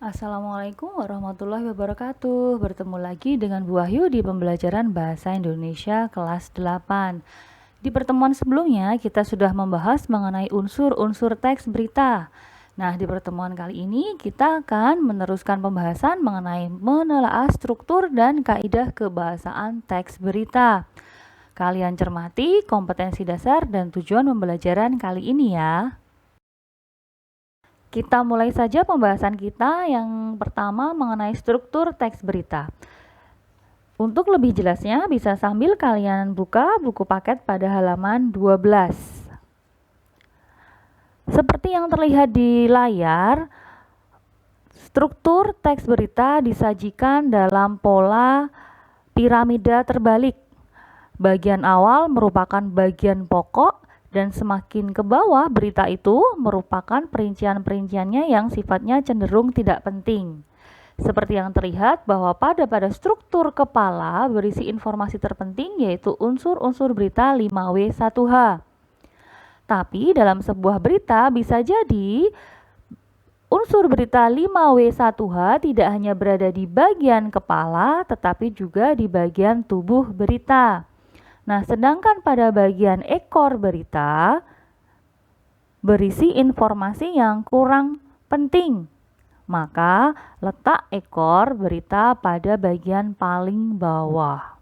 Assalamualaikum warahmatullahi wabarakatuh. Bertemu lagi dengan Bu Wahyu di pembelajaran Bahasa Indonesia kelas 8. Di pertemuan sebelumnya kita sudah membahas mengenai unsur-unsur teks berita. Nah, di pertemuan kali ini kita akan meneruskan pembahasan mengenai menelaah struktur dan kaidah kebahasaan teks berita. Kalian cermati kompetensi dasar dan tujuan pembelajaran kali ini ya. Kita mulai saja pembahasan kita yang pertama mengenai struktur teks berita. Untuk lebih jelasnya bisa sambil kalian buka buku paket pada halaman 12. Seperti yang terlihat di layar, struktur teks berita disajikan dalam pola piramida terbalik. Bagian awal merupakan bagian pokok dan semakin ke bawah berita itu merupakan perincian-perinciannya yang sifatnya cenderung tidak penting. Seperti yang terlihat bahwa pada struktur kepala berisi informasi terpenting yaitu unsur-unsur berita 5W1H. Tapi dalam sebuah berita bisa jadi unsur berita 5W1H tidak hanya berada di bagian kepala tetapi juga di bagian tubuh berita. Nah, sedangkan pada bagian ekor berita berisi informasi yang kurang penting. Maka letak ekor berita pada bagian paling bawah.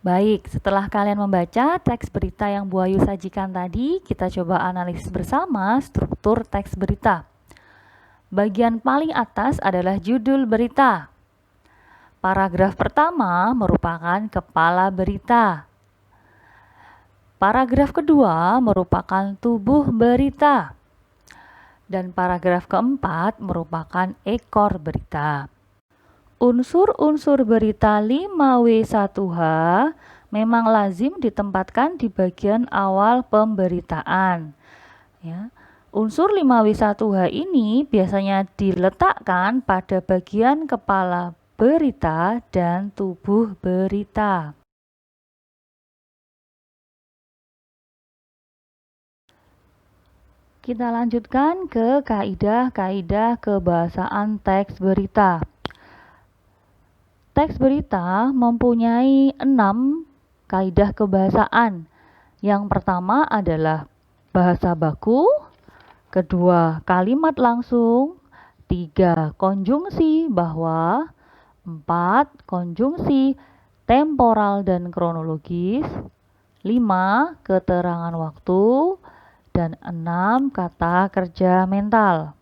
Baik, setelah kalian membaca teks berita yang Bu Ayu sajikan tadi, kita coba analisis bersama struktur teks berita. Bagian paling atas adalah judul berita. Paragraf pertama merupakan kepala berita. Paragraf kedua merupakan tubuh berita. Dan paragraf keempat merupakan ekor berita. Unsur-unsur berita 5W1H memang lazim ditempatkan di bagian awal pemberitaan. Ya. Unsur 5W1H ini biasanya diletakkan pada bagian kepala berita dan tubuh berita. Kita lanjutkan ke kaidah-kaidah kebahasaan teks berita. Teks berita mempunyai 6 kaidah kebahasaan. Yang pertama adalah bahasa baku, kedua kalimat langsung, 3 konjungsi bahwa, 4 konjungsi temporal dan kronologis, 5 keterangan waktu, dan 6 kata kerja mental.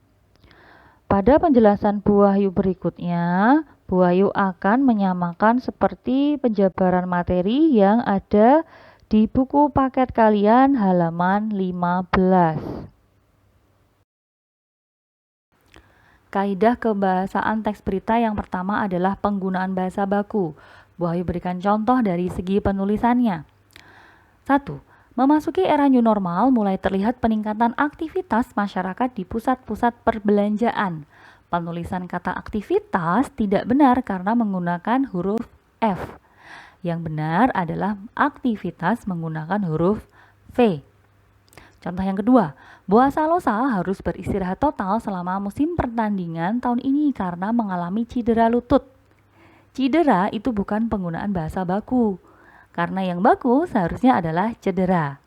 Pada penjelasan Bu Wahyu berikutnya, Bu Wahyu akan menyamakan seperti penjabaran materi yang ada di buku paket kalian halaman 15. Kaidah kebahasaan teks berita yang pertama adalah penggunaan bahasa baku. Bu Wahyu berikan contoh dari segi penulisannya. 1. Memasuki era new normal, mulai terlihat peningkatan aktivitas masyarakat di pusat-pusat perbelanjaan. Penulisan kata aktivitas tidak benar karena menggunakan huruf F. Yang benar adalah aktivitas menggunakan huruf V. Contoh yang kedua, Boa Salosa harus beristirahat total selama musim pertandingan tahun ini karena mengalami cedera lutut. Cedera itu bukan penggunaan bahasa baku. Karena yang baku seharusnya adalah cedera.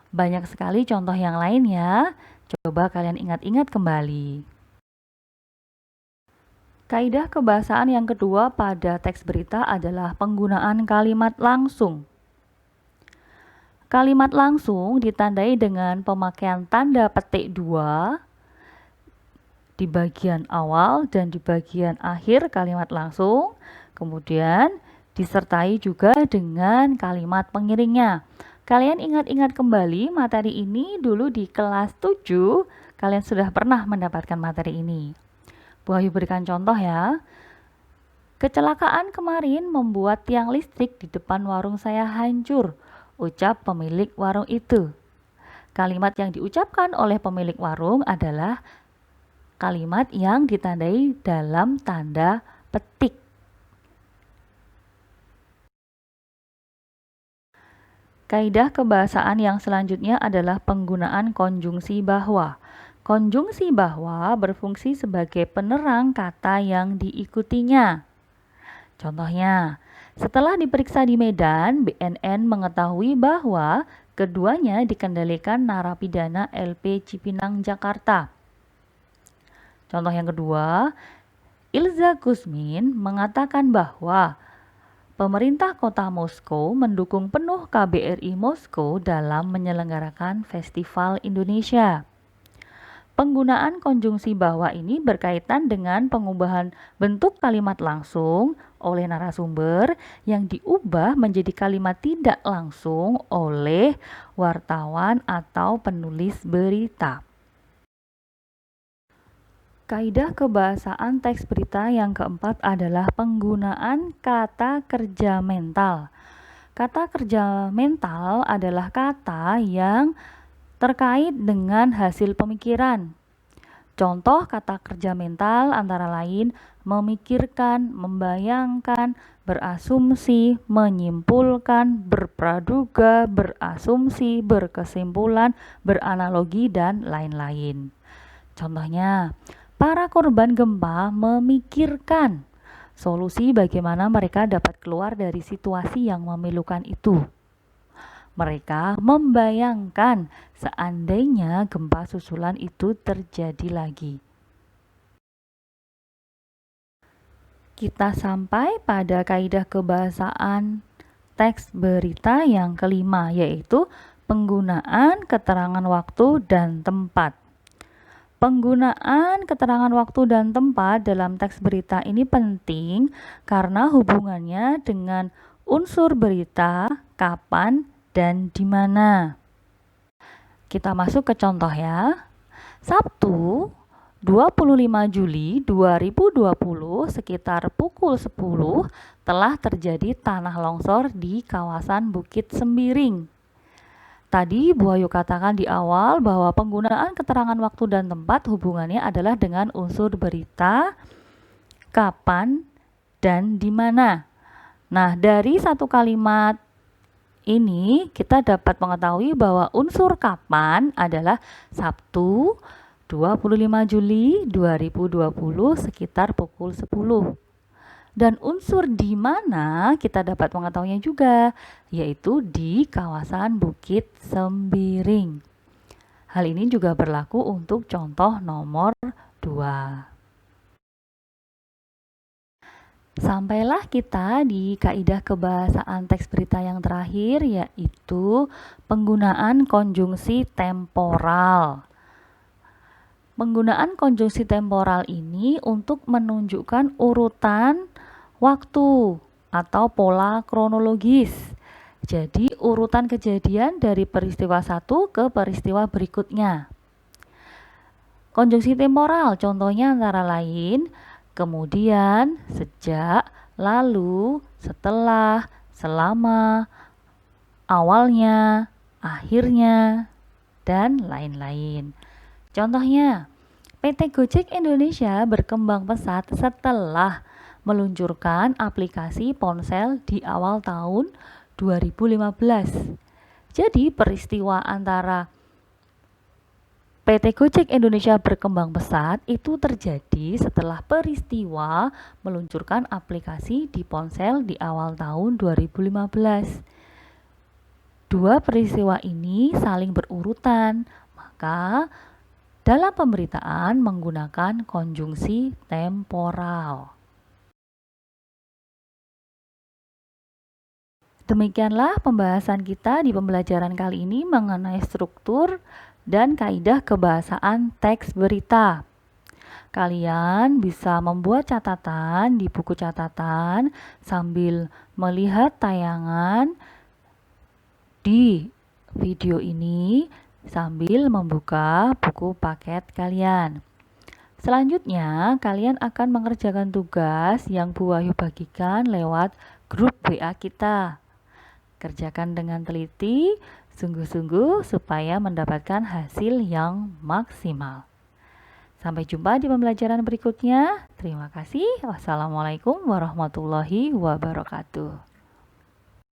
Banyak sekali contoh yang lain ya. Coba kalian ingat-ingat kembali. Kaidah kebahasaan yang kedua pada teks berita adalah penggunaan kalimat langsung. Kalimat langsung ditandai dengan pemakaian tanda petik 2 di bagian awal dan di bagian akhir kalimat langsung. Kemudian disertai juga dengan kalimat pengiringnya. Kalian ingat-ingat kembali materi ini dulu di kelas 7, kalian sudah pernah mendapatkan materi ini. Bu Ayu berikan contoh ya. Kecelakaan kemarin membuat tiang listrik di depan warung saya hancur, ucap pemilik warung itu. Kalimat yang diucapkan oleh pemilik warung adalah kalimat yang ditandai dalam tanda petik. Kaidah kebahasaan yang selanjutnya adalah penggunaan konjungsi bahwa. Konjungsi bahwa berfungsi sebagai penerang kata yang diikutinya. Contohnya, setelah diperiksa di Medan, BNN mengetahui bahwa keduanya dikendalikan narapidana LP Cipinang, Jakarta. Contoh yang kedua, Ilza Gusmin mengatakan bahwa pemerintah kota Moskow mendukung penuh KBRI Moskow dalam menyelenggarakan Festival Indonesia. Penggunaan konjungsi bahwa ini berkaitan dengan pengubahan bentuk kalimat langsung oleh narasumber yang diubah menjadi kalimat tidak langsung oleh wartawan atau penulis berita. Kaidah kebahasaan teks berita yang keempat adalah penggunaan kata kerja mental. Kata kerja mental adalah kata yang terkait dengan hasil pemikiran. Contoh kata kerja mental antara lain memikirkan, membayangkan, berasumsi, menyimpulkan, berpraduga, berasumsi, berkesimpulan, beranalogi, dan lain-lain. Contohnya, para korban gempa memikirkan solusi bagaimana mereka dapat keluar dari situasi yang memilukan itu. Mereka membayangkan seandainya gempa susulan itu terjadi lagi. Kita sampai pada kaidah kebahasaan teks berita yang kelima, yaitu penggunaan keterangan waktu dan tempat. Penggunaan keterangan waktu dan tempat dalam teks berita ini penting karena hubungannya dengan unsur berita, kapan, dan di mana. Kita masuk ke contoh ya. Sabtu 25 Juli 2020 sekitar pukul 10 telah terjadi tanah longsor di kawasan Bukit Sembiring. Tadi Bu Ayu katakan di awal bahwa penggunaan keterangan waktu dan tempat hubungannya adalah dengan unsur berita, kapan, dan di mana. Nah, dari satu kalimat ini kita dapat mengetahui bahwa unsur kapan adalah Sabtu 25 Juli 2020 sekitar pukul 10. Dan unsur di mana kita dapat mengetahuinya juga, yaitu di kawasan Bukit Sembiring. Hal ini juga berlaku untuk contoh nomor 2. Sampailah kita di kaidah kebahasaan teks berita yang terakhir, yaitu penggunaan konjungsi temporal. Penggunaan konjungsi temporal ini untuk menunjukkan urutan waktu atau pola kronologis. Jadi urutan kejadian dari peristiwa satu ke peristiwa berikutnya. Konjungsi temporal contohnya antara lain kemudian, sejak, lalu, setelah, selama, awalnya, akhirnya, dan lain-lain. Contohnya, PT Gojek Indonesia berkembang pesat setelah meluncurkan aplikasi ponsel di awal tahun 2015. Jadi, peristiwa antara PT Gojek Indonesia berkembang pesat itu terjadi setelah peristiwa meluncurkan aplikasi di ponsel di awal tahun 2015. Dua peristiwa ini saling berurutan, maka dalam pemberitaan menggunakan konjungsi temporal. Demikianlah pembahasan kita di pembelajaran kali ini mengenai struktur dan kaidah kebahasaan teks berita. Kalian bisa membuat catatan di buku catatan sambil melihat tayangan di video ini sambil membuka buku paket kalian. Selanjutnya, kalian akan mengerjakan tugas yang Bu Wahyu bagikan lewat grup WA kita. Kerjakan dengan teliti, sungguh-sungguh supaya mendapatkan hasil yang maksimal. Sampai jumpa di pembelajaran berikutnya. Terima kasih. Wassalamualaikum warahmatullahi wabarakatuh.